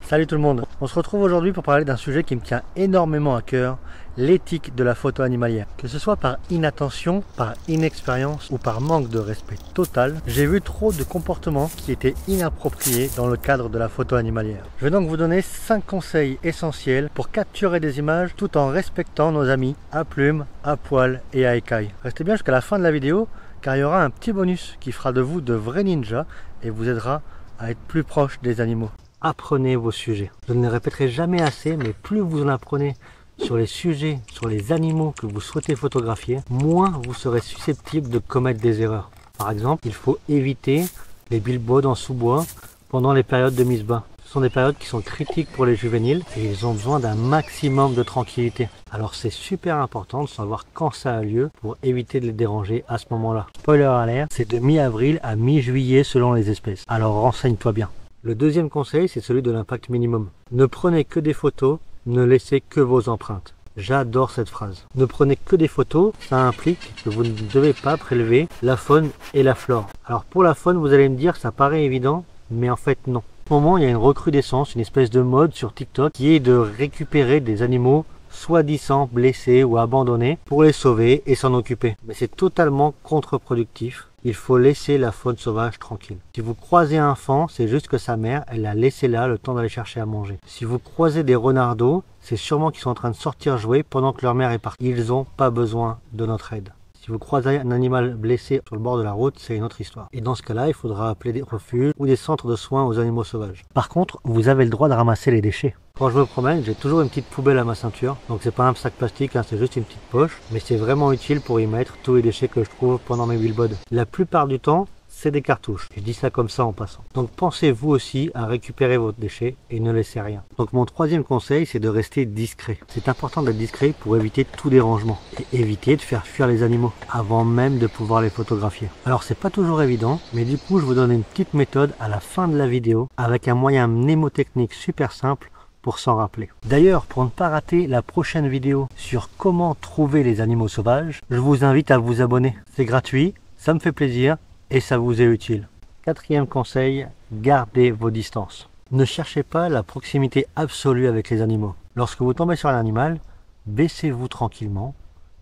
Salut tout le monde, on se retrouve aujourd'hui pour parler d'un sujet qui me tient énormément à cœur, l'éthique de la photo animalière. Que ce soit par inattention, par inexpérience ou par manque de respect total, j'ai vu trop de comportements qui étaient inappropriés dans le cadre de la photo animalière. Je vais donc vous donner 5 conseils essentiels pour capturer des images tout en respectant nos amis à plumes, à poil et à écailles. Restez bien jusqu'à la fin de la vidéo car il y aura un petit bonus qui fera de vous de vrais ninjas et vous aidera à être plus proche des animaux. Apprenez vos sujets. Je ne les répéterai jamais assez, mais plus vous en apprenez sur les sujets, sur les animaux que vous souhaitez photographier, moins vous serez susceptible de commettre des erreurs. Par exemple, il faut éviter les billboards en sous-bois pendant les périodes de mise bas. Ce sont des périodes qui sont critiques pour les juvéniles et ils ont besoin d'un maximum de tranquillité. Alors c'est super important de savoir quand ça a lieu pour éviter de les déranger à ce moment-là. Spoiler alert, c'est de mi-avril à mi-juillet selon les espèces. Alors renseigne-toi bien. Le deuxième conseil, c'est celui de l'impact minimum. Ne prenez que des photos, ne laissez que vos empreintes. J'adore cette phrase. Ne prenez que des photos, ça implique que vous ne devez pas prélever la faune et la flore. Alors pour la faune, vous allez me dire, ça paraît évident, mais en fait non. En ce moment, il y a une recrudescence, une espèce de mode sur TikTok qui est de récupérer des animaux soi-disant blessés ou abandonnés pour les sauver et s'en occuper. Mais c'est totalement contre-productif. Il faut laisser la faune sauvage tranquille. Si vous croisez un faon, c'est juste que sa mère, elle l'a laissé là le temps d'aller chercher à manger. Si vous croisez des renardeaux, c'est sûrement qu'ils sont en train de sortir jouer pendant que leur mère est partie. Ils n'ont pas besoin de notre aide. Si vous croisez un animal blessé sur le bord de la route, c'est une autre histoire. Et dans ce cas-là, il faudra appeler des refuges ou des centres de soins aux animaux sauvages. Par contre, vous avez le droit de ramasser les déchets. Quand je me promène, j'ai toujours une petite poubelle à ma ceinture. Donc c'est pas un sac plastique, hein, c'est juste une petite poche. Mais c'est vraiment utile pour y mettre tous les déchets que je trouve pendant mes billboards. La plupart du temps, c'est des cartouches. Je dis ça comme ça en passant. Donc pensez vous aussi à récupérer vos déchets et ne laissez rien. Donc mon troisième conseil, c'est de rester discret. C'est important d'être discret pour éviter tout dérangement et éviter de faire fuir les animaux avant même de pouvoir les photographier. Alors c'est pas toujours évident, mais du coup je vous donne une petite méthode à la fin de la vidéo avec un moyen mnémotechnique super simple pour s'en rappeler. D'ailleurs, pour ne pas rater la prochaine vidéo sur comment trouver les animaux sauvages, je vous invite à vous abonner. C'est gratuit, ça me fait plaisir et ça vous est utile. Quatrième conseil, gardez vos distances. Ne cherchez pas la proximité absolue avec les animaux. Lorsque vous tombez sur un animal, baissez-vous tranquillement,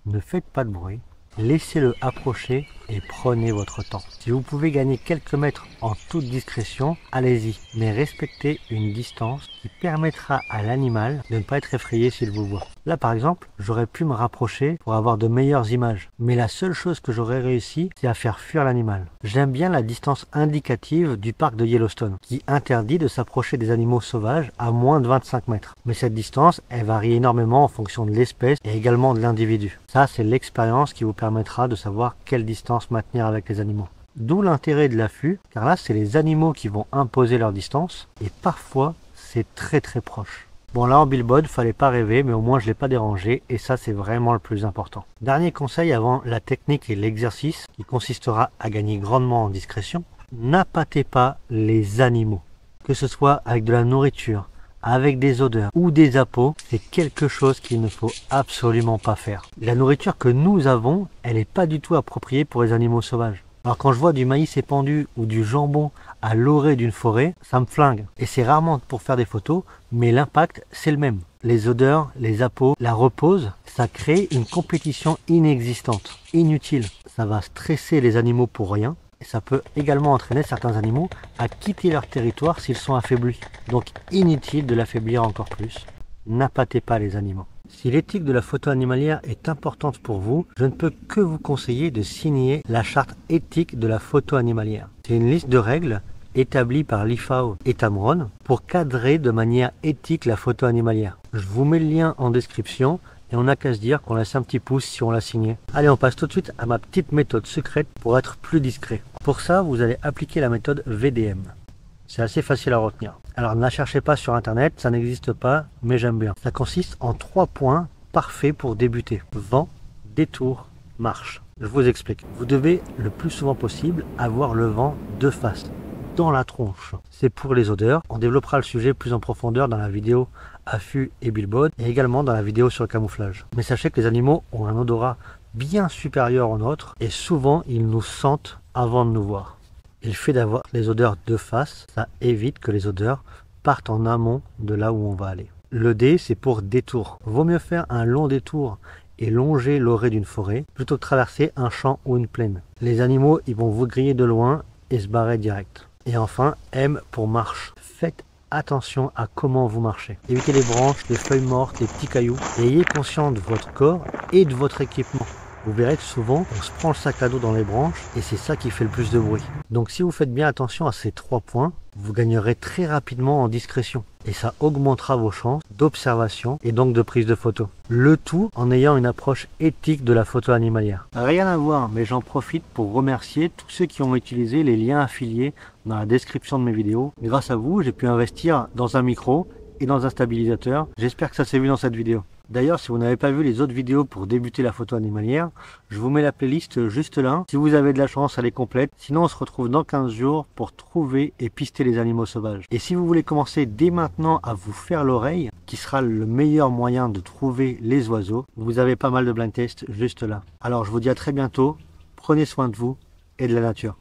ne faites pas de bruit, laissez-le approcher et prenez votre temps. Si vous pouvez gagner quelques mètres en toute discrétion, allez-y, mais respectez une distance qui permettra à l'animal de ne pas être effrayé s'il vous voit. Là par exemple, j'aurais pu me rapprocher pour avoir de meilleures images, mais la seule chose que j'aurais réussi, c'est à faire fuir l'animal. J'aime bien la distance indicative du parc de Yellowstone, qui interdit de s'approcher des animaux sauvages à moins de 25 mètres. Mais cette distance, elle varie énormément en fonction de l'espèce et également de l'individu. Ça, c'est l'expérience qui vous permettra de savoir quelle distance maintenir avec les animaux. D'où l'intérêt de l'affût, car là c'est les animaux qui vont imposer leur distance et parfois c'est très proche. Bon là en billboard, fallait pas rêver, mais au moins je l'ai pas dérangé et ça c'est vraiment le plus important. Dernier conseil avant la technique et l'exercice qui consistera à gagner grandement en discrétion, n'appâtez pas les animaux. Que ce soit avec de la nourriture, avec des odeurs ou des appâts, c'est quelque chose qu'il ne faut absolument pas faire. La nourriture que nous avons, elle n'est pas du tout appropriée pour les animaux sauvages. Alors quand je vois du maïs épandu ou du jambon à l'orée d'une forêt, ça me flingue. Et c'est rarement pour faire des photos, mais l'impact c'est le même. Les odeurs, les appâts, la repose, ça crée une compétition inexistante, inutile. Ça va stresser les animaux pour rien. Et ça peut également entraîner certains animaux à quitter leur territoire s'ils sont affaiblis. Donc inutile de l'affaiblir encore plus. N'appâtez pas les animaux. Si l'éthique de la photo animalière est importante pour vous, je ne peux que vous conseiller de signer la charte éthique de la photo animalière. C'est une liste de règles établie par l'IFAO et Tamron pour cadrer de manière éthique la photo animalière. Je vous mets le lien en description. Et on n'a qu'à se dire qu'on laisse un petit pouce si on l'a signé. Allez, on passe tout de suite à ma petite méthode secrète pour être plus discret. Pour ça, vous allez appliquer la méthode VDM. C'est assez facile à retenir. Alors ne la cherchez pas sur internet, ça n'existe pas, mais j'aime bien. Ça consiste en 3 points parfaits pour débuter. Vent, détour, marche. Je vous explique. Vous devez le plus souvent possible avoir le vent de face, dans la tronche. C'est pour les odeurs. On développera le sujet plus en profondeur dans la vidéo affût et billboard et également dans la vidéo sur le camouflage. Mais sachez que les animaux ont un odorat bien supérieur au nôtre et souvent ils nous sentent avant de nous voir. Et le fait d'avoir les odeurs de face, ça évite que les odeurs partent en amont de là où on va aller. Le D, c'est pour détour. Vaut mieux faire un long détour et longer l'orée d'une forêt plutôt que traverser un champ ou une plaine. Les animaux, ils vont vous griller de loin et se barrer direct. Et enfin, M pour marche. Faites attention à comment vous marchez. Évitez les branches, les feuilles mortes, les petits cailloux. Et ayez conscience de votre corps et de votre équipement. Vous verrez que souvent, on se prend le sac à dos dans les branches et c'est ça qui fait le plus de bruit. Donc si vous faites bien attention à ces 3 points, vous gagnerez très rapidement en discrétion. Et ça augmentera vos chances d'observation et donc de prise de photos. Le tout en ayant une approche éthique de la photo animalière. Rien à voir, mais j'en profite pour remercier tous ceux qui ont utilisé les liens affiliés dans la description de mes vidéos. Grâce à vous, j'ai pu investir dans un micro et dans un stabilisateur. J'espère que ça s'est vu dans cette vidéo. D'ailleurs, si vous n'avez pas vu les autres vidéos pour débuter la photo animalière, je vous mets la playlist juste là. Si vous avez de la chance, elle est complète. Sinon, on se retrouve dans 15 jours pour trouver et pister les animaux sauvages. Et si vous voulez commencer dès maintenant à vous faire l'oreille, qui sera le meilleur moyen de trouver les oiseaux, vous avez pas mal de blind tests juste là. Alors, je vous dis à très bientôt. Prenez soin de vous et de la nature.